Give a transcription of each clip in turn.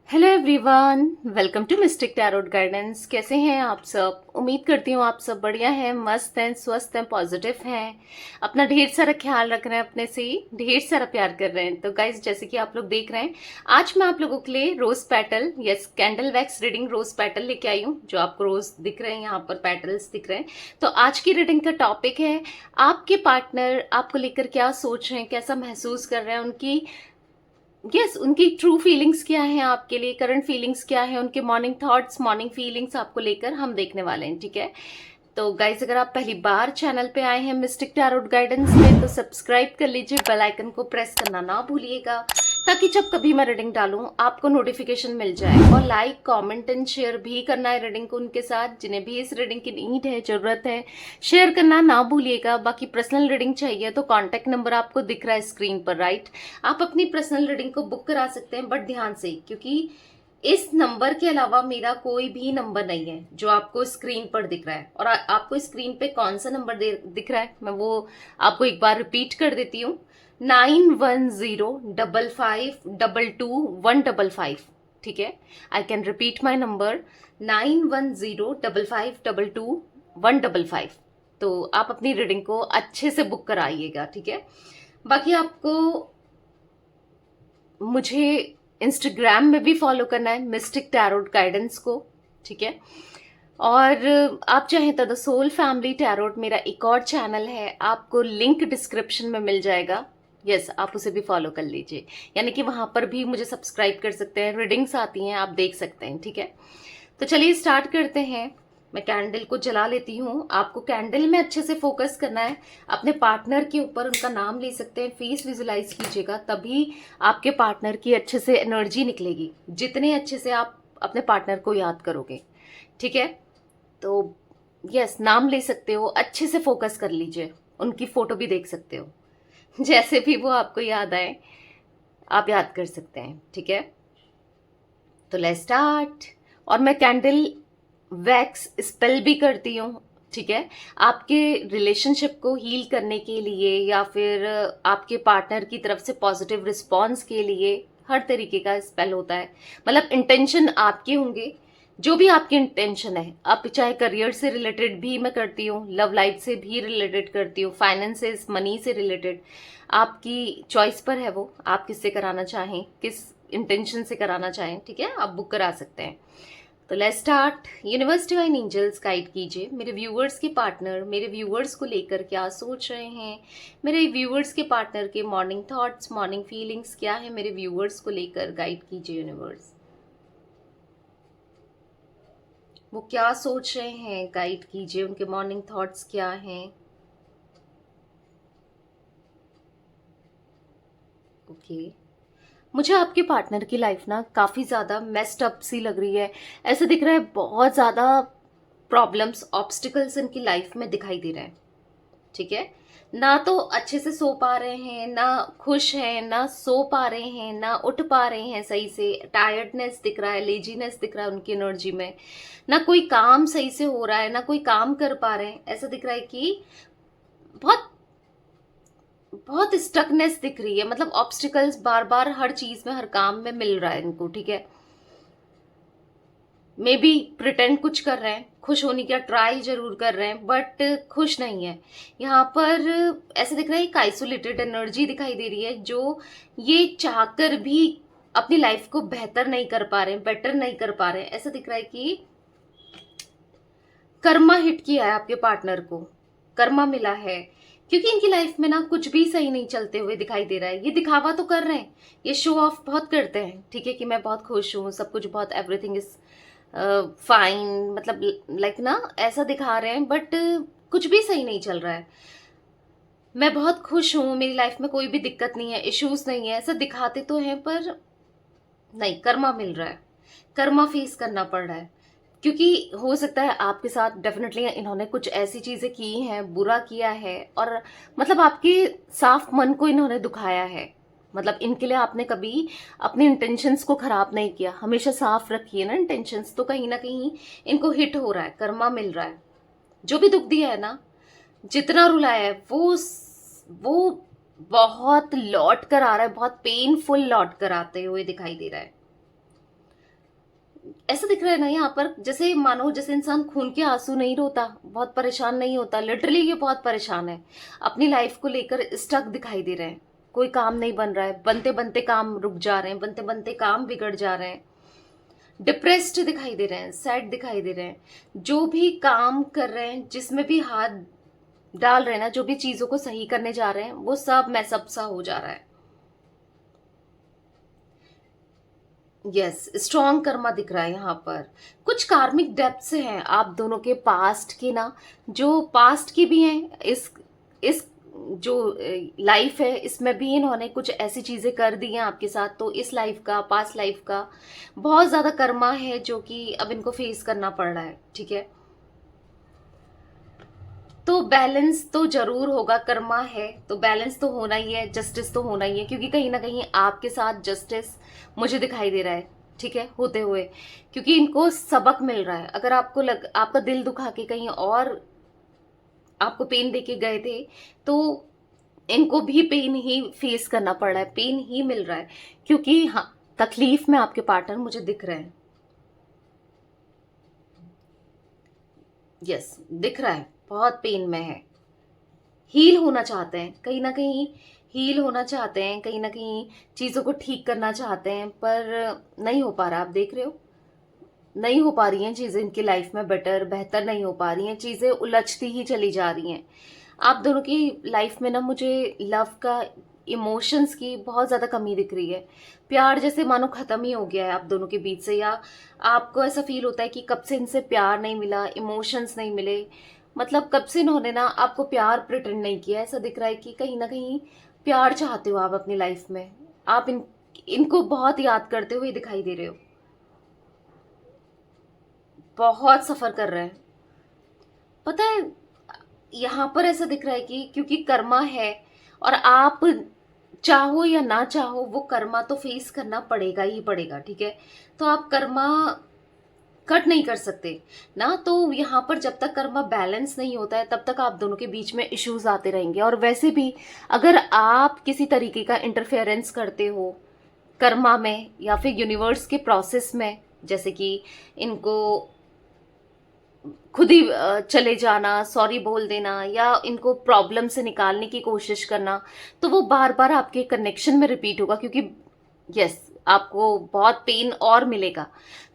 Hello everyone, welcome to mystic tarot guidance. कैसे हैं आप सब? उम्मीद करती हूँ आप सब बढ़िया हैं, मस्त हैं, स्वस्थ हैं, पॉजिटिव हैं, अपना ढेर सारा ख्याल रख रहे हैं, अपने से ढेर सारा प्यार कर रहे हैं। तो गाइज, जैसे कि आप लोग देख रहे हैं, आज मैं आप लोगों के लिए rose petal, yes candle wax reading rose petal लेके आई हूँ। जो आपको रोज दिख रहे हैं, यहाँ पर पेटल्स दिख रहे हैं। तो आज की रीडिंग का टॉपिक है आपके पार्टनर आपको लेकर क्या सोच रहे हैं, कैसा महसूस कर रहे हैं, उनकी उनकी ट्रू फीलिंग्स क्या हैं आपके लिए, करंट फीलिंग्स क्या है, उनके मॉर्निंग थॉट्स, मॉर्निंग फीलिंग्स आपको लेकर हम देखने वाले हैं। ठीक है, तो गाइज, अगर आप पहली बार चैनल पे आए हैं मिस्टिक टैरोट गाइडेंस में, तो सब्सक्राइब कर लीजिए, बेल आइकन को प्रेस करना ना भूलिएगा, ताकि जब कभी मैं रीडिंग डालूं आपको नोटिफिकेशन मिल जाए। और लाइक, कमेंट एंड शेयर भी करना है रीडिंग को उनके साथ, जिन्हें भी इस रीडिंग की नीड है, जरूरत है, शेयर करना ना भूलिएगा। बाकी पर्सनल रीडिंग चाहिए तो कॉन्टेक्ट नंबर आपको दिख रहा है स्क्रीन पर, राइट? आप अपनी पर्सनल रीडिंग को बुक करा सकते हैं, बट ध्यान से, क्योंकि इस नंबर के अलावा मेरा कोई भी नंबर नहीं है जो आपको स्क्रीन पर दिख रहा है। और आपको स्क्रीन पे कौन सा नंबर दिख रहा है, मैं वो आपको एक बार रिपीट कर देती हूँ। 9105522155। ठीक है, I can repeat my number, 9105522155। तो आप अपनी रीडिंग को अच्छे से बुक कराइएगा। ठीक है, बाकी आपको मुझे इंस्टाग्राम में भी फॉलो करना है, मिस्टिक टैरोट गाइडेंस को। ठीक है, और आप चाहें तो द सोल फैमिली टैरोट मेरा एक और चैनल है, आपको लिंक डिस्क्रिप्शन में मिल जाएगा। यस, आप उसे भी फॉलो कर लीजिए, यानी कि वहां पर भी मुझे सब्सक्राइब कर सकते हैं, रीडिंग्स आती हैं, आप देख सकते हैं। ठीक है, तो चलिए स्टार्ट करते हैं। मैं कैंडल को जला लेती हूँ। आपको कैंडल में अच्छे से फोकस करना है, अपने पार्टनर के ऊपर उनका नाम ले सकते हैं, फेस विजुलाइज कीजिएगा, तभी आपके पार्टनर की अच्छे से एनर्जी निकलेगी, जितने अच्छे से आप अपने पार्टनर को याद करोगे। ठीक है, तो यस, नाम ले सकते हो, अच्छे से फोकस कर लीजिए, उनकी फोटो भी देख सकते हो, जैसे भी वो आपको याद आए आप याद कर सकते हैं। ठीक है, तो लेट्स स्टार्ट। और मैं कैंडल वैक्स स्पेल भी करती हूँ। ठीक है, आपके रिलेशनशिप को हील करने के लिए, या फिर आपके पार्टनर की तरफ से पॉजिटिव रिस्पॉन्स के लिए हर तरीके का स्पेल होता है। मतलब इंटेंशन आपके होंगे, जो भी आपकी इंटेंशन है, आप चाहे करियर से रिलेटेड भी मैं करती हूँ, लव लाइफ से भी रिलेटेड करती हूँ, फाइनेंसेस, मनी से रिलेटेड, आपकी चॉइस पर है वो, आप किससे कराना चाहें, किस इंटेंशन से कराना चाहें। ठीक है, आप बुक करा सकते हैं। तो let's start. Universe divine angels guide कीजिए मेरे व्यूअर्स के पार्टनर मेरे व्यूअर्स को लेकर क्या सोच रहे हैं, मेरे व्यूअर्स के पार्टनर के मॉर्निंग थॉट्स, मॉर्निंग फीलिंग्स क्या है, मेरे व्यूअर्स को लेकर गाइड कीजिए यूनिवर्स। वो क्या सोच रहे हैं, गाइड कीजिए, उनके मॉर्निंग थॉट्स क्या हैं। ओके, मुझे आपके पार्टनर की लाइफ ना काफी ज्यादा मेस्ड अप सी लग रही है। ऐसा दिख रहा है बहुत ज्यादा प्रॉब्लम्स, ऑब्स्टिकल्स इनकी लाइफ में दिखाई दे रहे हैं। ठीक है, ना तो अच्छे से सो पा रहे हैं, ना खुश हैं, ना सो पा रहे हैं, ना उठ पा रहे हैं सही से, टायर्डनेस दिख रहा है, लेजीनेस दिख रहा है उनकी एनर्जी में, ना कोई काम सही से हो रहा है, ना कोई काम कर पा रहे हैं। ऐसा दिख रहा है कि बहुत बहुत स्टकनेस दिख रही है, मतलब ऑब्स्टिकल्स बार बार हर चीज में, हर काम में मिल रहा है इनको। ठीक है, मे बी प्रिटेंड कुछ कर रहे हैं, खुश होने का ट्राई जरूर कर रहे हैं, बट खुश नहीं है। यहाँ पर ऐसे दिख रहा है एक आइसोलेटेड एनर्जी दिखाई दे रही है, जो ये चाहकर भी अपनी लाइफ को बेहतर नहीं कर पा रहे हैं, बेटर नहीं कर पा रहे हैं। ऐसा दिख रहा है कि कर्मा हिट किया है आपके पार्टनर को, कर्मा मिला है, क्योंकि इनकी लाइफ में ना कुछ भी सही नहीं चलते हुए दिखाई दे रहा है। ये दिखावा तो कर रहे हैं, ये शो ऑफ बहुत करते हैं। ठीक है, कि मैं बहुत खुश हूँ, सब कुछ बहुत, एवरीथिंग इज फाइन, मतलब लाइक ना ऐसा दिखा रहे हैं, बट कुछ भी सही नहीं चल रहा है। मैं बहुत खुश हूँ, मेरी लाइफ में कोई भी दिक्कत नहीं है, इश्यूज नहीं है, ऐसा दिखाते तो हैं, पर नहीं, कर्मा मिल रहा है, कर्मा फेस करना पड़ रहा है। क्योंकि हो सकता है आपके साथ डेफिनेटली इन्होंने कुछ ऐसी चीजें की हैं, बुरा किया है, और मतलब आपके साफ मन को इन्होंने दुखाया है। मतलब इनके लिए आपने कभी अपने इंटेंशंस को खराब नहीं किया, हमेशा साफ रखिए ना इंटेंशंस। तो कहीं ना कहीं इनको हिट हो रहा है, कर्मा मिल रहा है। जो भी दुख दिया है ना, जितना रुलाया है, वो बहुत लौट कर आ रहा है, बहुत पेनफुल लौट कर आते हुए दिखाई दे रहा है। ऐसा दिख रहा है ना यहाँ पर, जैसे मानो जैसे इंसान खून के आंसू नहीं रोता, बहुत परेशान नहीं होता, लिटरली ये बहुत परेशान है, अपनी लाइफ को लेकर स्टक दिखाई दे रहे हैं। कोई काम नहीं बन रहा है, बनते बनते काम रुक जा रहे हैं, बनते बनते काम बिगड़ जा रहे हैं, डिप्रेस्ड दिखाई दे रहे हैं, सैड दिखाई दे रहे हैं। जो भी काम कर रहे हैं, जिसमें भी हाथ डाल रहे हैं ना, जो भी चीजों को सही करने जा रहे हैं, वो सब मैसअप सा हो जा रहा है। यस, स्ट्रॉन्ग कर्मा दिख रहा है यहाँ पर। कुछ कार्मिक डेप्थ्स हैं आप दोनों के पास्ट की ना, जो पास्ट की भी हैं, इस जो लाइफ है इसमें भी इन्होंने कुछ ऐसी चीजें कर दी हैं आपके साथ, तो इस लाइफ का, पास्ट लाइफ का बहुत ज्यादा कर्मा है जो कि अब इनको फेस करना पड़ रहा है, ठीक है। तो बैलेंस तो जरूर होगा, कर्मा है तो बैलेंस तो होना ही है, जस्टिस तो होना ही है, क्योंकि कहीं ना कहीं आपके साथ जस्टिस मुझे दिखाई दे रहा है, ठीक है, होते हुए, क्योंकि इनको सबक मिल रहा है। अगर आपका दिल दुखा के कहीं और आपको पेन देके गए थे, तो इनको भी पेन ही फेस करना पड़ रहा है, पेन ही मिल रहा है, क्योंकि हाँ, तकलीफ में आपके पार्टनर मुझे दिख रहे हैं। यस, दिख रहा है, बहुत पेन में है, हील होना चाहते हैं, कहीं ना कहीं हील होना चाहते हैं, कहीं ना कहीं चीजों को ठीक करना चाहते हैं, पर नहीं हो पा रहा। आप देख रहे हो, नहीं हो पा रही हैं चीजें इनकी लाइफ में, बेहतर नहीं हो पा रही हैं चीजें, उलझती ही चली जा रही हैं। आप दोनों की लाइफ में ना मुझे लव का, इमोशंस की बहुत ज्यादा कमी दिख रही है। प्यार जैसे मानो खत्म ही हो गया है आप दोनों के बीच से, या आपको ऐसा फील होता है कि कब से इनसे प्यार नहीं मिला, इमोशंस नहीं मिले, मतलब कब से इन्होंने ना आपको प्यार प्रिटेंड नहीं किया। ऐसा दिख रहा है कि कहीं ना कहीं प्यार चाहते हो आप अपनी लाइफ में, आप इनको बहुत याद करते हुए दिखाई दे रहे हो, बहुत सफर कर रहे हैं। पता है, यहाँ पर ऐसा दिख रहा है कि क्योंकि कर्मा है, और आप चाहो या ना चाहो वो कर्मा तो फेस करना पड़ेगा ही पड़ेगा, ठीक है। तो आप कर्मा कट नहीं कर सकते ना, तो यहाँ पर जब तक कर्मा बैलेंस नहीं होता है तब तक आप दोनों के बीच में इश्यूज आते रहेंगे। और वैसे भी अगर आप किसी तरीके का इंटरफेरेंस करते हो कर्मा में या फिर यूनिवर्स के प्रोसेस में, जैसे कि इनको खुद ही चले जाना, सॉरी बोल देना, या इनको प्रॉब्लम से निकालने की कोशिश करना, तो वो बार बार आपके कनेक्शन में रिपीट होगा, क्योंकि यस, आपको बहुत पेन और मिलेगा।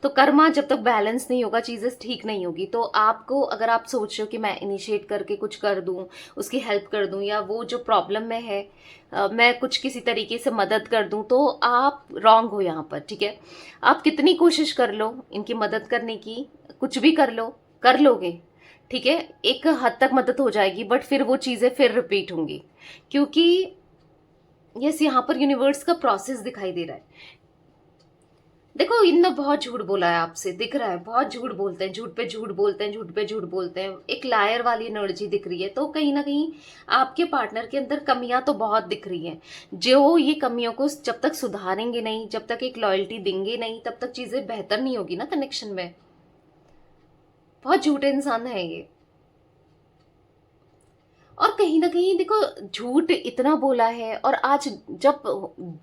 तो कर्मा जब तक बैलेंस नहीं होगा, चीजें ठीक नहीं होगी। तो आपको, अगर आप सोच रहे हो कि मैं इनिशिएट करके कुछ कर दूं, उसकी हेल्प कर दूं, या वो जो प्रॉब्लम में है मैं कुछ किसी तरीके से मदद कर दूं, तो आप रॉन्ग हो यहाँ पर, ठीक है। आप कितनी कोशिश कर लो इनकी मदद करने की, कुछ भी कर लोगे, ठीक है, एक हद तक मदद हो जाएगी, बट फिर वो चीजें फिर रिपीट होंगी, क्योंकि यस, यहाँ पर यूनिवर्स का प्रोसेस दिखाई दे रहा है। देखो, इनने बहुत झूठ बोला है आपसे, दिख रहा है, बहुत झूठ बोलते हैं, झूठ पे झूठ बोलते हैं, झूठ पे झूठ बोलते हैं, एक लायर वाली एनर्जी दिख रही है। तो कहीं ना कहीं आपके पार्टनर के अंदर कमियां तो बहुत दिख रही हैं, जो ये कमियों को जब तक सुधारेंगे नहीं, जब तक एक लॉयल्टी देंगे नहीं, तब तक चीजें बेहतर नहीं होगी ना कनेक्शन में। बहुत झूठे इंसान है ये। और कहीं ना कहीं देखो, झूठ इतना बोला है, और आज जब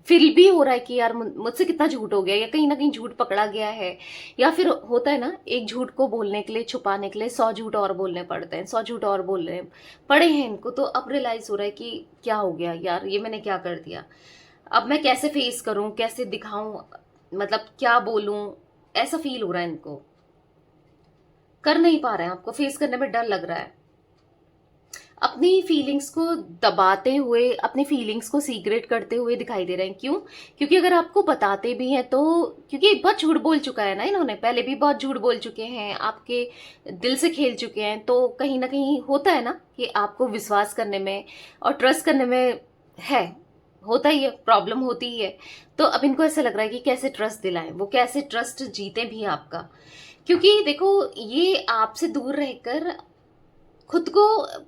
फील भी हो रहा है कि यार मुझसे कितना झूठ हो गया, या कहीं ना कहीं झूठ पकड़ा गया है, या फिर होता है ना, एक झूठ को बोलने के लिए, छुपाने के लिए 100 झूठ और बोलने पड़ते हैं, 100 झूठ और बोलने पड़े हैं इनको। तो अब रियलाइज हो रहा है कि क्या हो गया यार, ये मैंने क्या कर दिया, अब मैं कैसे फेस करूं, कैसे दिखाऊं, मतलब क्या बोलूं, ऐसा फील हो रहा है इनको। कर नहीं पा रहे हैं, आपको फेस करने में डर लग रहा है, अपनी फीलिंग्स को दबाते हुए, अपनी फीलिंग्स को सीक्रेट करते हुए दिखाई दे रहे हैं। क्यों? क्योंकि अगर आपको बताते भी हैं तो, क्योंकि बहुत झूठ बोल चुका है ना इन्होंने, पहले भी बहुत झूठ बोल चुके हैं, आपके दिल से खेल चुके हैं, तो कहीं ना कहीं होता है ना कि आपको विश्वास करने में और ट्रस्ट करने में है, होता ही है, प्रॉब्लम होती ही है। तो अब इनको ऐसा लग रहा है कि कैसे ट्रस्ट दिलाएं, वो कैसे ट्रस्ट जीते भी आपका, क्योंकि देखो, ये आपसे दूर रहकर खुद को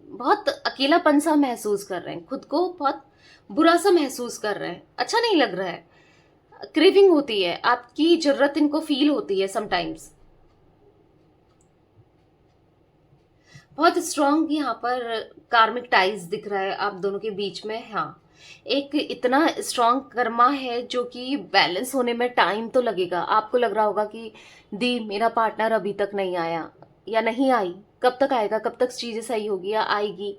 बहुत अकेलापन सा महसूस कर रहे हैं, खुद को बहुत बुरा सा महसूस कर रहे हैं, अच्छा नहीं लग रहा है, क्रेविंग होती है, आपकी जरूरत इनको फील होती है समटाइम्स। बहुत स्ट्रांग यहाँ पर कार्मिक टाइज दिख रहा है आप दोनों के बीच में, हाँ। एक इतना स्ट्रांग कर्मा है जो कि बैलेंस होने में टाइम तो लगेगा। आपको लग रहा होगा कि दी मेरा पार्टनर अभी तक नहीं आया या नहीं आई, कब तक आएगा, कब तक चीज़ें सही होगी या आएगी,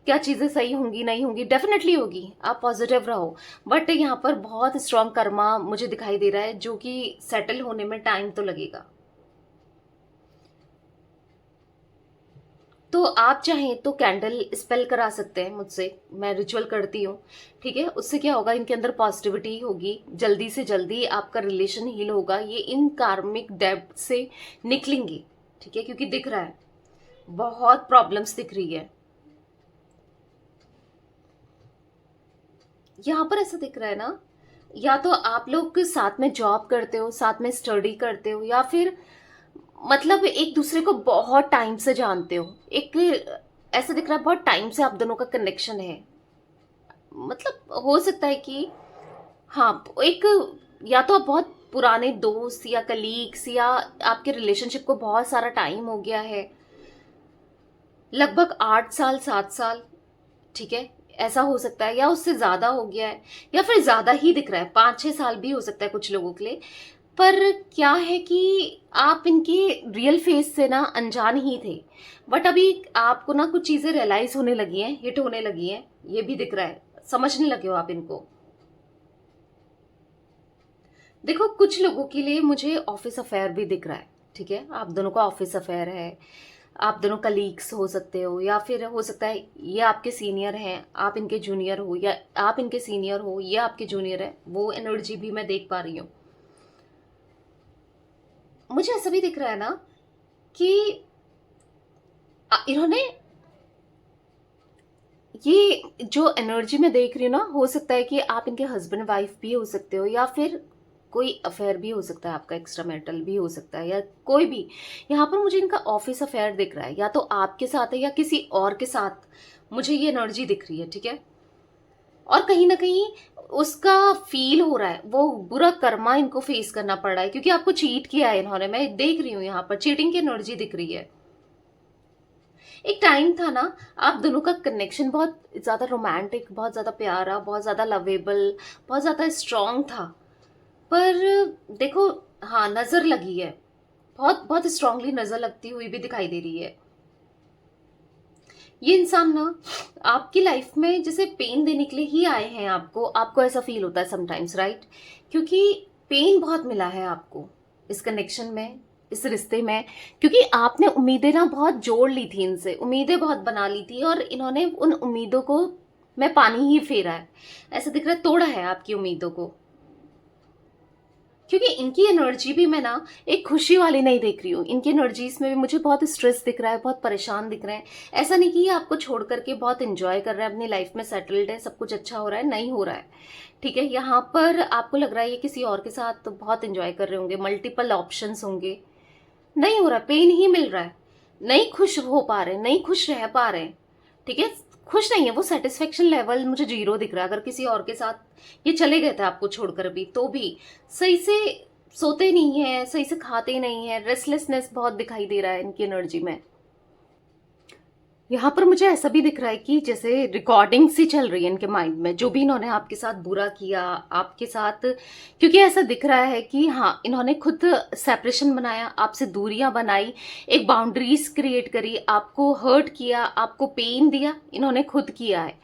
क्या चीज़ें सही होंगी नहीं होंगी, डेफिनेटली होगी, आप पॉजिटिव रहो। बट यहाँ पर बहुत स्ट्रांग कर्मा मुझे दिखाई दे रहा है जो कि सेटल होने में टाइम तो लगेगा। तो आप चाहें तो कैंडल स्पेल करा सकते हैं मुझसे, मैं रिचुअल करती हूँ, ठीक है। उससे क्या होगा, इनके अंदर पॉजिटिविटी होगी, जल्दी से जल्दी आपका रिलेशन हील होगा, ये इन कार्मिक डेब्ट से निकलेंगे, ठीक है। क्योंकि दिख रहा है बहुत प्रॉब्लम्स दिख रही है यहाँ पर, ऐसा दिख रहा है ना, या तो आप लोग साथ में जॉब करते हो, साथ में स्टडी करते हो, या फिर मतलब एक दूसरे को बहुत टाइम से जानते हो। एक ऐसा दिख रहा है बहुत टाइम से आप दोनों का कनेक्शन है। मतलब हो सकता है कि हाँ, एक या तो आप बहुत पुराने दोस्त या कलीग्स, या आपके रिलेशनशिप को बहुत सारा टाइम हो गया है, लगभग 8 साल 7 साल, ठीक है, ऐसा हो सकता है, या उससे ज्यादा हो गया है, या फिर ज्यादा ही दिख रहा है, 5-6 साल भी हो सकता है कुछ लोगों के लिए। पर क्या है कि आप इनके रियल फेस से ना अनजान ही थे, बट अभी आपको ना कुछ चीजें रियलाइज होने लगी हैं, हिट होने लगी हैं, ये भी दिख रहा है, समझने लगे हो आप इनको। देखो कुछ लोगों के लिए मुझे ऑफिस अफेयर भी दिख रहा है, ठीक है, आप दोनों का ऑफिस अफेयर है, आप दोनों कलीग्स हो सकते हो, या फिर हो सकता है ये आपके सीनियर हैं, आप इनके जूनियर हो, या आप इनके सीनियर हो, ये आपके जूनियर है, वो एनर्जी भी मैं देख पा रही हूँ। मुझे ऐसा भी दिख रहा है ना कि इन्होंने ये जो एनर्जी में देख रही हूँ ना, हो सकता है कि आप इनके हस्बैंड वाइफ भी हो सकते हो, या फिर कोई अफेयर भी हो सकता है आपका, एक्स्ट्रा मैरिटल भी हो सकता है, या कोई भी। यहाँ पर मुझे इनका ऑफिस अफेयर दिख रहा है, या तो आपके साथ है या किसी और के साथ, मुझे ये एनर्जी दिख रही है, ठीक है। और कहीं ना कहीं उसका फील हो रहा है, वो बुरा कर्मा इनको फेस करना पड़ रहा है, क्योंकि आपको चीट किया है इन्होंने, मैं देख रही हूँ यहाँ पर चीटिंग की एनर्जी दिख रही है। एक टाइम था ना, आप दोनों का कनेक्शन बहुत ज्यादा रोमांटिक, बहुत ज्यादा प्यारा, बहुत ज्यादा लवेबल, बहुत ज्यादा स्ट्रांग था। पर देखो, हाँ, नजर लगी है, बहुत बहुत स्ट्रांगली नजर लगती हुई भी दिखाई दे रही है। ये इंसान ना आपकी लाइफ में जैसे पेन देने के लिए ही आए हैं आपको, आपको ऐसा फील होता है समटाइम्स, राइट। क्योंकि पेन बहुत मिला है आपको इस कनेक्शन में, इस रिश्ते में, क्योंकि आपने उम्मीदें ना बहुत जोड़ ली थी इनसे, उम्मीदें बहुत बना ली थी, और इन्होंने उन उम्मीदों को मैं पानी ही फेरा है, ऐसा दिख रहा है, तोड़ा है आपकी उम्मीदों को। क्योंकि इनकी एनर्जी भी मैं ना एक खुशी वाली नहीं देख रही हूँ, इनकी एनर्जीज में भी मुझे बहुत स्ट्रेस दिख रहा है, बहुत परेशान दिख रहे हैं। ऐसा नहीं कि ये आपको छोड़ करके बहुत इंजॉय कर रहा है, अपनी लाइफ में सेटल्ड है, सब कुछ अच्छा हो रहा है, नहीं हो रहा है, ठीक है। यहाँ पर आपको लग रहा है ये किसी और के साथ तो बहुत इंजॉय कर रहे होंगे, मल्टीपल ऑप्शंस होंगे, नहीं हो रहा, पेन ही मिल रहा है, नहीं खुश हो पा रहे, नहीं खुश रह पा रहे, ठीक है, खुश नहीं है वो। सेटिस्फेक्शन लेवल मुझे 0 दिख रहा है। अगर किसी और के साथ ये चले गए थे आपको छोड़कर भी, तो भी सही से सोते नहीं है, सही से खाते नहीं है, रेस्टलेसनेस बहुत दिखाई दे रहा है इनकी एनर्जी में। यहाँ पर मुझे ऐसा भी दिख रहा है कि जैसे रिकॉर्डिंग सी चल रही है इनके माइंड में, जो भी इन्होंने आपके साथ बुरा किया, आपके साथ, क्योंकि ऐसा दिख रहा है कि हाँ, इन्होंने खुद सेपरेशन बनाया, आपसे दूरियां बनाई, एक बाउंड्रीज क्रिएट करी, आपको हर्ट किया, आपको पेन दिया, इन्होंने खुद किया है।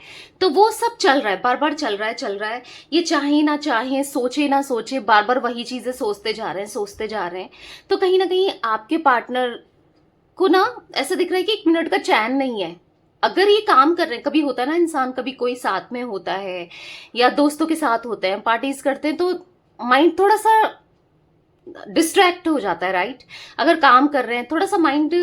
तो वो सब चल रहा है, बार बार चल रहा है, चल रहा है। ये चाहे ना चाहे, सोचे ना सोचे, बार बार वही चीजें सोचते जा रहे हैं, सोचते जा रहे हैं। तो कहीं ना कहीं आपके पार्टनर को ना ऐसा दिख रहा है कि 1 मिनट का चैन नहीं है। अगर ये काम कर रहे हैं, कभी होता है ना, इंसान कभी कोई साथ में होता है या दोस्तों के साथ होते हैं, पार्टीज करते हैं, तो माइंड थोड़ा सा डिस्ट्रैक्ट हो जाता है, राइट। अगर काम कर रहे हैं, थोड़ा सा माइंड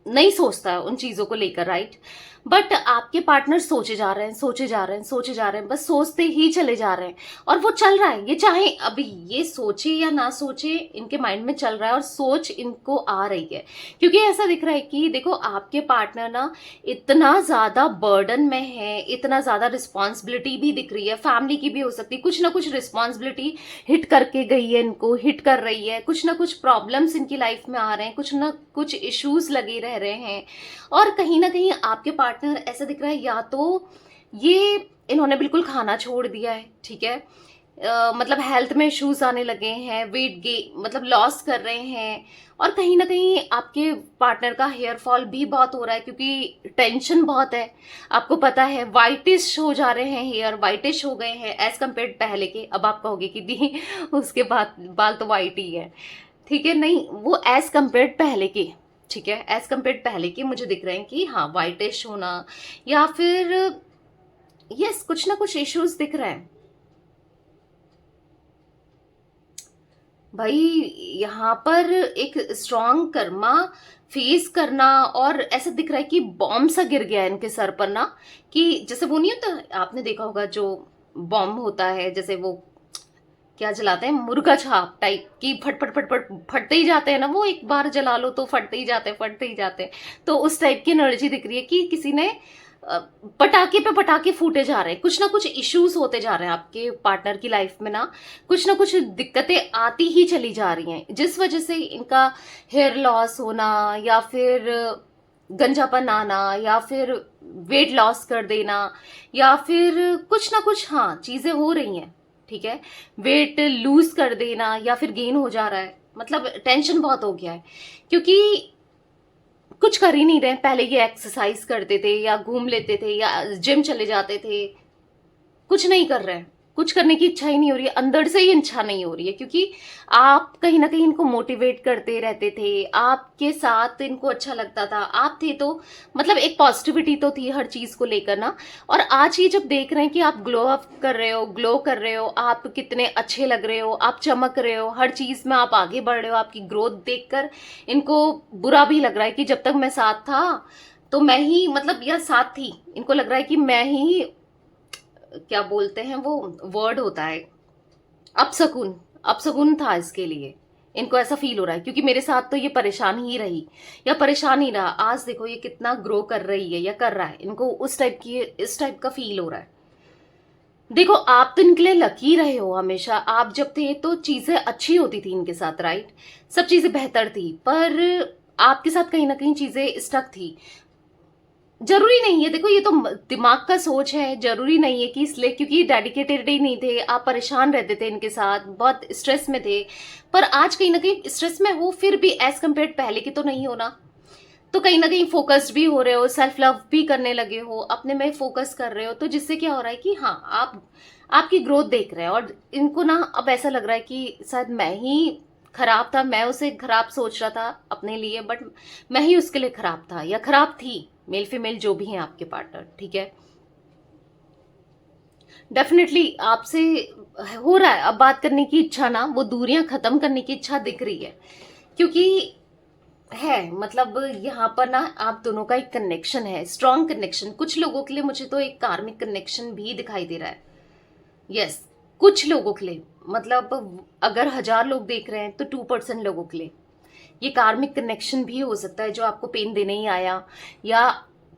नहीं सोचता है उन चीजों को लेकर, राइट। बट आपके पार्टनर सोचे जा रहे हैं, सोचे जा रहे हैं, सोचे जा रहे हैं, बस सोचते ही चले जा रहे हैं, और वो चल रहा है। ये चाहे अभी ये सोचे या ना सोचे, इनके माइंड में चल रहा है, और सोच इनको आ रही है, क्योंकि ऐसा दिख रहा है कि देखो, आपके पार्टनर ना इतना ज्यादा बर्डन में है, इतना ज्यादा रिस्पॉन्सिबिलिटी भी दिख रही है, फैमिली की भी हो सकती है, कुछ ना कुछ रिस्पॉन्सिबिलिटी हिट करके गई है इनको, हिट कर रही है, कुछ ना कुछ प्रॉब्लम्स इनकी लाइफ में आ रहे हैं, कुछ ना कुछ इश्यूज लगे रह रहे हैं। और कहीं ना कहीं आपके पार्टनर ऐसा दिख रहा है, या तो ये इन्होंने बिल्कुल खाना छोड़ दिया है, ठीक है। मतलब हेल्थ में इश्यूज आने लगे हैं, वेट गेन मतलब लॉस कर रहे हैं, और कहीं ना कहीं आपके पार्टनर का हेयर फॉल भी बहुत हो रहा है क्योंकि टेंशन बहुत है। आपको पता है वाइटिश हो जा रहे हैं, हेयर वाइटिश हो गए हैं एज कम्पेयर पहले के। अब आप कहोगे कि दी उसके बाद बाल तो वाइट ही है, ठीक है, नहीं वो एज कम्पेयर पहले के, ठीक है, एज कम्पेयर पहले के मुझे दिख रहे हैं कि हाँ वाइटिश होना या फिर यस कुछ ना कुछ इश्यूज दिख रहे हैं भाई। यहाँ पर एक स्ट्रॉन्ग कर्मा फेस करना, और ऐसा दिख रहा है कि बॉम्ब सा गिर गया है इनके सर पर ना, कि जैसे वो नहीं होता, आपने देखा होगा जो बॉम्ब होता है, जैसे वो क्या जलाते हैं, मुर्गा छाप टाइप की, फट फट फट फट फटते ही जाते हैं ना, वो एक बार जला लो तो फटते ही जाते हैं, फटते ही जाते हैं। तो उस टाइप की एनर्जी दिख रही है कि किसी ने अ, पटाखे पे पटाखे फूटे जा रहे हैं, कुछ ना कुछ इश्यूज होते जा रहे हैं आपके पार्टनर की लाइफ में ना कुछ दिक्कतें आती ही चली जा रही हैं, जिस वजह से इनका हेयर लॉस होना या फिर गंजापन आना या फिर वेट लॉस कर देना या फिर कुछ ना कुछ हाँ चीजें हो रही हैं, ठीक है। वेट लूज कर देना या फिर गेन हो जा रहा है, मतलब टेंशन बहुत हो गया है क्योंकि कुछ कर ही नहीं रहे। पहले ये एक्सरसाइज करते थे या घूम लेते थे या जिम चले जाते थे, कुछ नहीं कर रहे हैं, कुछ करने की इच्छा ही नहीं हो रही है, अंदर से ही इच्छा नहीं हो रही है क्योंकि आप कहीं ना कहीं इनको मोटिवेट करते रहते थे, आपके साथ इनको अच्छा लगता था, आप थे तो मतलब एक पॉजिटिविटी तो थी हर चीज को लेकर ना। और आज ये जब देख रहे हैं कि आप ग्लो अप कर रहे हो, ग्लो कर रहे हो, आप कितने अच्छे लग रहे हो, आप चमक रहे हो, हर चीज में आप आगे बढ़ रहे हो, आपकी ग्रोथ देखकर इनको बुरा भी लग रहा है कि जब तक मैं साथ था तो मैं ही मतलब या साथ थी, इनको लग रहा है कि मैं ही क्या बोलते हैं वो वर्ड होता है अपशकुन, अपशकुन था इसके लिए। इनको ऐसा फील हो रहा है क्योंकि मेरे साथ तो ये परेशान ही रही या परेशान ही रहा, आज देखो ये कितना ग्रो कर रही है या कर रहा है, इनको उस टाइप की इस टाइप का फील हो रहा है। देखो आप तो इनके लिए लकी रहे हो हमेशा, आप जब थे तो चीजें अच्छी होती थी इनके साथ, राइट, सब चीजें बेहतर थी, पर आपके साथ कहीं ना कहीं चीजें स्टक थी। जरूरी नहीं है, देखो ये तो दिमाग का सोच है, जरूरी नहीं है कि इसलिए क्योंकि डेडिकेटेड ही नहीं थे, आप परेशान रहते थे इनके साथ, बहुत स्ट्रेस में थे। पर आज कहीं ना कहीं स्ट्रेस में हो फिर भी एज कम्पेयर पहले की तो नहीं होना, तो कहीं ना कहीं फोकस्ड भी हो रहे हो, सेल्फ लव भी करने लगे हो, अपने में फोकस कर रहे हो, तो जिससे क्या हो रहा है कि हाँ आप आपकी ग्रोथ देख रहे हैं। और इनको ना अब ऐसा लग रहा है कि शायद मैं ही खराब था, मैं उसे खराब सोच रहा था अपने लिए, बट मैं ही उसके लिए खराब था या खराब थी, मेल फीमेल जो भी हैं आपके पार्टनर, ठीक है। डेफिनेटली आपसे हो रहा है अब बात करने की इच्छा ना, वो दूरियां खत्म करने की इच्छा दिख रही है क्योंकि है मतलब यहाँ पर ना आप दोनों का एक कनेक्शन है, स्ट्रॉन्ग कनेक्शन। कुछ लोगों के लिए मुझे तो एक कार्मिक कनेक्शन भी दिखाई दे रहा है, यस, कुछ लोगों के लिए, मतलब अगर 1000 लोग देख रहे हैं तो 2% लोगों के लिए ये कार्मिक कनेक्शन भी हो सकता है, जो आपको पेन देने ही आया या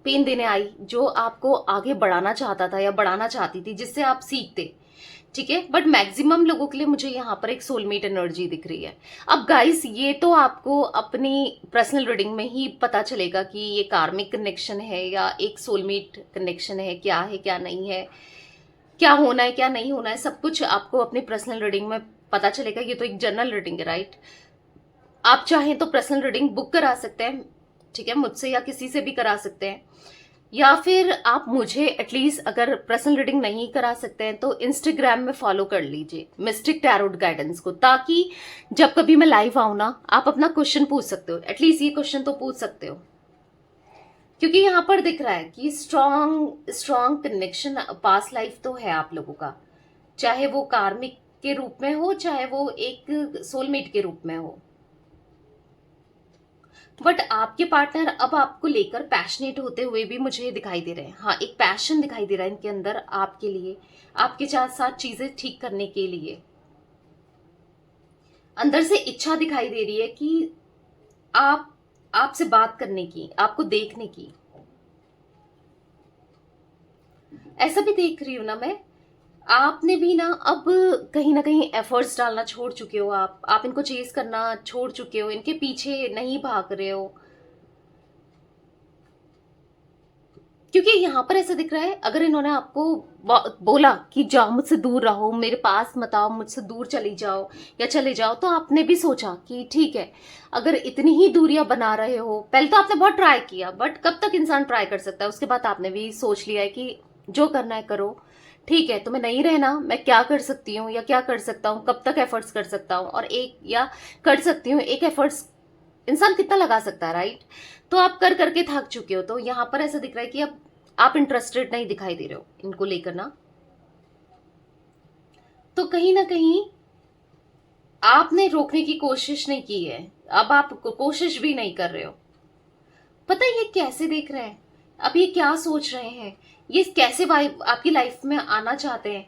पेन देने आई, जो आपको आगे बढ़ाना चाहता था या बढ़ाना चाहती थी, जिससे आप सीखते, ठीक है। बट मैक्सिमम लोगों के लिए मुझे यहाँ पर एक सोलमेट एनर्जी दिख रही है। अब गाइस ये तो आपको अपनी पर्सनल रीडिंग में ही पता चलेगा कि ये कार्मिक कनेक्शन है या एक सोलमेट कनेक्शन है, क्या है क्या नहीं है, क्या होना है क्या नहीं होना है, सब कुछ आपको अपनी पर्सनल रीडिंग में पता चलेगा। ये तो एक जनरल रीडिंग है, राइट। आप चाहें तो पर्सनल रीडिंग बुक करा सकते हैं, ठीक है, मुझसे या किसी से भी करा सकते हैं, या फिर आप मुझे एटलीस्ट अगर पर्सनल रीडिंग नहीं करा सकते हैं तो इंस्टाग्राम में फॉलो कर लीजिए मिस्टिक टैरोट गाइडेंस को, ताकि जब कभी मैं लाइव आऊं ना आप अपना क्वेश्चन पूछ सकते हो, एटलीस्ट ये क्वेश्चन तो पूछ सकते हो। क्योंकि यहाँ पर दिख रहा है कि strong strong connection past life तो है आप लोगों का, चाहे वो कार्मिक के रूप में हो चाहे वो एक सोलमेट के रूप में हो। बट आपके पार्टनर अब आपको लेकर पैशनेट होते हुए भी मुझे दिखाई दे रहे हैं, हाँ एक पैशन दिखाई दे रहा है इनके अंदर आपके लिए, आपके साथ साथ चीजें ठीक करने के लिए अंदर से इच्छा दिखाई दे रही है कि आप आपसे बात करने की, आपको देखने की, ऐसा भी देख रही हूं ना मैं। आपने भी ना कहीं एफर्ट्स डालना छोड़ चुके हो, आप इनको चेज करना छोड़ चुके हो, इनके पीछे नहीं भाग रहे हो। क्योंकि यहाँ पर ऐसा दिख रहा है, अगर इन्होंने आपको बोला कि जाओ मुझसे दूर रहो, मेरे पास मत आओ, मुझसे दूर चली जाओ या चले जाओ, तो आपने भी सोचा कि ठीक है, अगर इतनी ही दूरियां बना रहे हो, पहले तो आपने बहुत ट्राई किया, बट कब तक इंसान ट्राई कर सकता है, उसके बाद आपने भी सोच लिया है कि जो करना है करो, ठीक है, तुम्हें नहीं रहना, मैं क्या कर सकती हूँ या क्या कर सकता हूँ, कब तक एफर्ट्स कर सकता हूँ, और एक या कर सकती हूँ, एक एफर्ट्स इंसान कितना लगा सकता है, राइट। तो आप कर करके थक चुके हो, तो यहाँ पर ऐसा दिख रहा है कि अब आप इंटरेस्टेड नहीं दिखाई दे रहे हो इनको लेकर ना, तो कहीं ना कहीं आपने रोकने की कोशिश नहीं की है, अब आप कोशिश भी नहीं कर रहे हो। पता है ये कैसे देख रहे हैं, अब ये क्या सोच रहे हैं, ये कैसे वाइब आपकी लाइफ में आना चाहते हैं,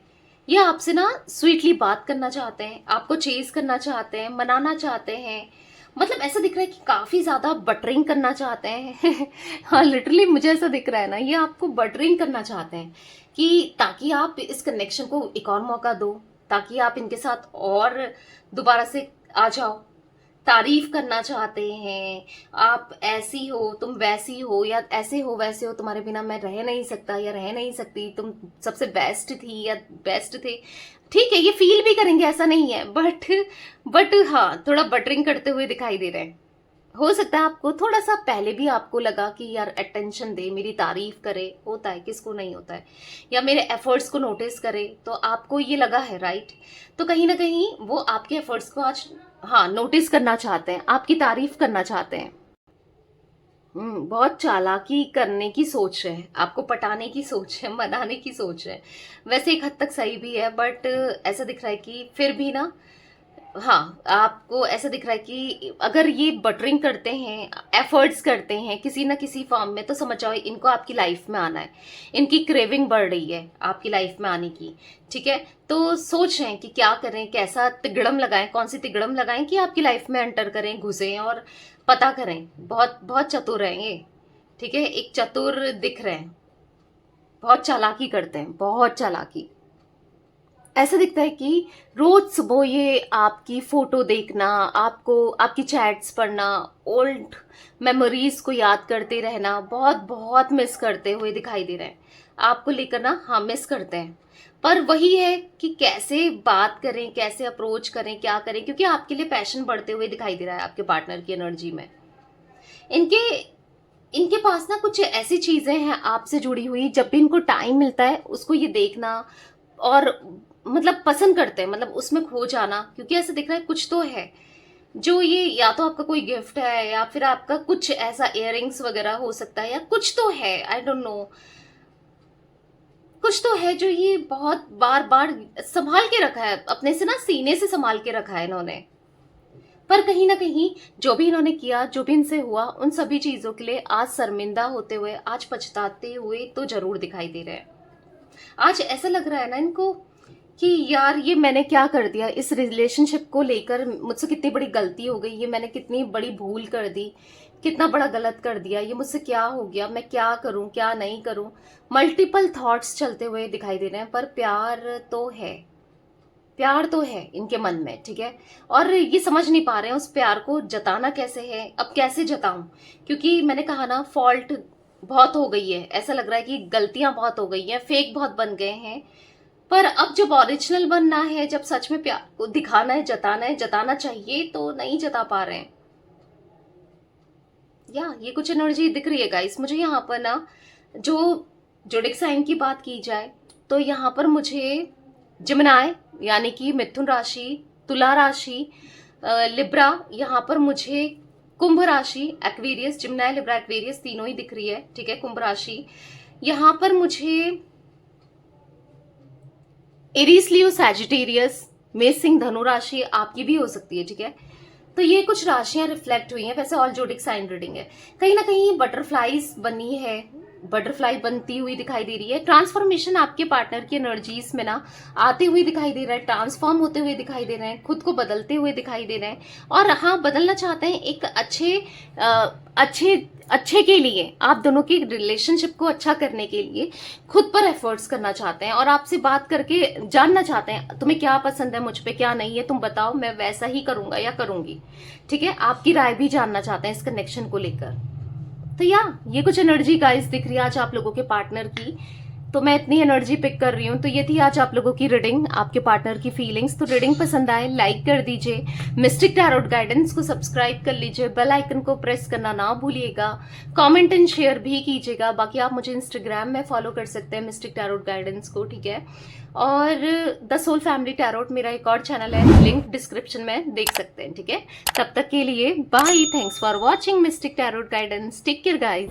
ये आपसे ना स्वीटली बात करना चाहते हैं, आपको चेज करना चाहते हैं, मनाना चाहते हैं, मतलब ऐसा दिख रहा है कि काफी ज्यादा बटरिंग करना चाहते हैं हाँ लिटरली मुझे ऐसा दिख रहा है ना, ये आपको बटरिंग करना चाहते हैं कि ताकि आप इस कनेक्शन को एक और मौका दो, ताकि आप इनके साथ और दोबारा से आ जाओ, तारीफ करना चाहते हैं, आप ऐसी हो, तुम वैसी हो, या ऐसे हो वैसे हो, तुम्हारे बिना मैं रह नहीं सकता या रह नहीं सकती, तुम सबसे बेस्ट थी या बेस्ट थे, ठीक है, ये फील भी करेंगे, ऐसा नहीं है, बट हाँ थोड़ा बटरिंग करते हुए दिखाई दे रहे हैं। हो सकता है आपको थोड़ा सा पहले भी आपको लगा कि यार अटेंशन दे, मेरी तारीफ करे, होता है किसको नहीं होता है, या मेरे एफर्ट्स को नोटिस करे, तो आपको ये लगा है, राइट। तो कहीं ना कहीं वो आपके एफर्ट्स को आज हाँ नोटिस करना चाहते हैं, आपकी तारीफ करना चाहते हैं। बहुत चालाकी करने की सोच है, आपको पटाने की सोच है, मनाने की सोच है, वैसे एक हद तक सही भी है, बट ऐसा दिख रहा है कि फिर भी ना, हाँ आपको ऐसा दिख रहा है कि अगर ये बटरिंग करते हैं, एफर्ट्स करते हैं किसी ना किसी फॉर्म में, तो समझ जाओ इनको आपकी लाइफ में आना है, इनकी क्रेविंग बढ़ रही है आपकी लाइफ में आने की, ठीक है। तो सोच रहे हैं कि क्या करें, कैसा तिगड़म लगाएं, कौन सी तिगड़म लगाएं कि आपकी लाइफ में एंटर करें, घुसें और पता करें। बहुत बहुत चतुर हैं ये, ठीक है, एक चतुर दिख रहे हैं, बहुत चालाकी करते हैं, बहुत चालाकी। ऐसा दिखता है कि रोज सुबह ये आपकी फोटो देखना, आपको आपकी चैट्स पढ़ना, ओल्ड मेमोरीज को याद करते रहना, बहुत बहुत मिस करते हुए दिखाई दे रहे हैं आपको लेकर ना, हाँ मिस करते हैं। पर वही है कि कैसे बात करें, कैसे अप्रोच करें, क्या करें, क्योंकि आपके लिए पैशन बढ़ते हुए दिखाई दे रहा है आपके पार्टनर की एनर्जी में। इनके इनके पास ना कुछ ऐसी चीजें हैं आपसे जुड़ी हुई, जब भी इनको टाइम मिलता है उसको ये देखना, और मतलब पसंद करते हैं, मतलब उसमें खो जाना, क्योंकि ऐसा दिख रहा है कुछ तो है जो ये, या तो आपका कोई गिफ्ट है, या फिर आपका कुछ ऐसा इयररिंग्स वगैरह हो सकता है, या कुछ तो है, आई डोंट नो, कुछ तो है जो ये बहुत बार बार संभाल के रखा है अपने से ना, सीने से संभाल के रखा है इन्होंने। पर कहीं ना कहीं जो भी इन्होंने किया, जो भी इनसे हुआ, उन सभी चीजों के लिए आज शर्मिंदा होते हुए, आज पछताते हुए तो जरूर दिखाई दे रहे हैं। आज ऐसा लग रहा है ना इनको कि यार ये मैंने क्या कर दिया, इस रिलेशनशिप को लेकर मुझसे कितनी बड़ी गलती हो गई, ये मैंने कितनी बड़ी भूल कर दी, कितना बड़ा गलत कर दिया, ये मुझसे क्या हो गया, मैं क्या करूं क्या नहीं करूं, मल्टीपल थॉट्स चलते हुए दिखाई दे रहे हैं। पर प्यार तो है, प्यार तो है इनके मन में, ठीक है, और ये समझ नहीं पा रहे हैं उस प्यार को जताना कैसे है, अब कैसे जताऊं, क्योंकि मैंने कहा ना फॉल्ट बहुत हो गई है, ऐसा लग रहा है कि गलतियां बहुत हो गई हैं, फेक बहुत बन गए हैं। पर अब जब ओरिजिनल बनना है, जब सच में प्यार को दिखाना है, जताना चाहिए, तो नहीं जता पा रहे हैं। या ये कुछ एनर्जी दिख रही है गाइस मुझे यहाँ पर ना, जो जोडिक साइन की बात की जाए तो यहाँ पर मुझे जिमिनाय यानी कि मिथुन राशि, तुला राशि, लिब्रा, यहाँ पर मुझे कुंभ राशि, एक्वेरियस, जिमिनाय, लिब्रा, एक्वेरियस तीनों ही दिख रही है, ठीक है, कुंभ राशि, यहाँ पर मुझे एरीज, लियो, सैजिटेरियस, मेष, सिंह, धनु राशि आपकी भी हो सकती है, ठीक है। तो ये कुछ राशियां रिफ्लेक्ट हुई हैं, वैसे ऑल जोडिक साइन रीडिंग है। कहीं ना कहीं बटरफ्लाईज बनी है, बटरफ्लाई बनती हुई दिखाई दे रही है, ट्रांसफॉर्मेशन आपके पार्टनर की एनर्जीज में ना आते हुए दिखाई दे रहा है, ट्रांसफॉर्म होते हुए दिखाई दे रहे हैं, खुद को बदलते हुए दिखाई दे रहे हैं, और हाँ बदलना चाहते हैं एक अच्छे के लिए, आप दोनों की रिलेशनशिप को अच्छा करने के लिए खुद पर एफर्ट्स करना चाहते हैं, और आपसे बात करके जानना चाहते हैं तुम्हें क्या पसंद है मुझ पे, क्या नहीं है, तुम बताओ, मैं वैसा ही करूंगा या करूंगी, ठीक है, आपकी राय भी जानना चाहते हैं इस कनेक्शन को लेकर। तो ये कुछ एनर्जी गाइस दिख रही है आज आप लोगों के पार्टनर की, तो मैं इतनी एनर्जी पिक कर रही हूँ। तो ये थी आज आप लोगों की रीडिंग, आपके पार्टनर की फीलिंग्स। तो रीडिंग पसंद आए लाइक कर दीजिए, मिस्टिक टैरोट गाइडेंस को सब्सक्राइब कर लीजिए, बेल आइकन को प्रेस करना ना भूलिएगा, कमेंट एंड शेयर भी कीजिएगा। बाकी आप मुझे इंस्टाग्राम में फॉलो कर सकते हैं मिस्टिक टैरोट गाइडेंस को, ठीक है। और द सोल फैमिली टैरोट मेरा एक और चैनल है, लिंक डिस्क्रिप्शन में देख सकते हैं, ठीक है। तब तक के लिए bye, thanks for watching mystic tarot guidance, take care guys.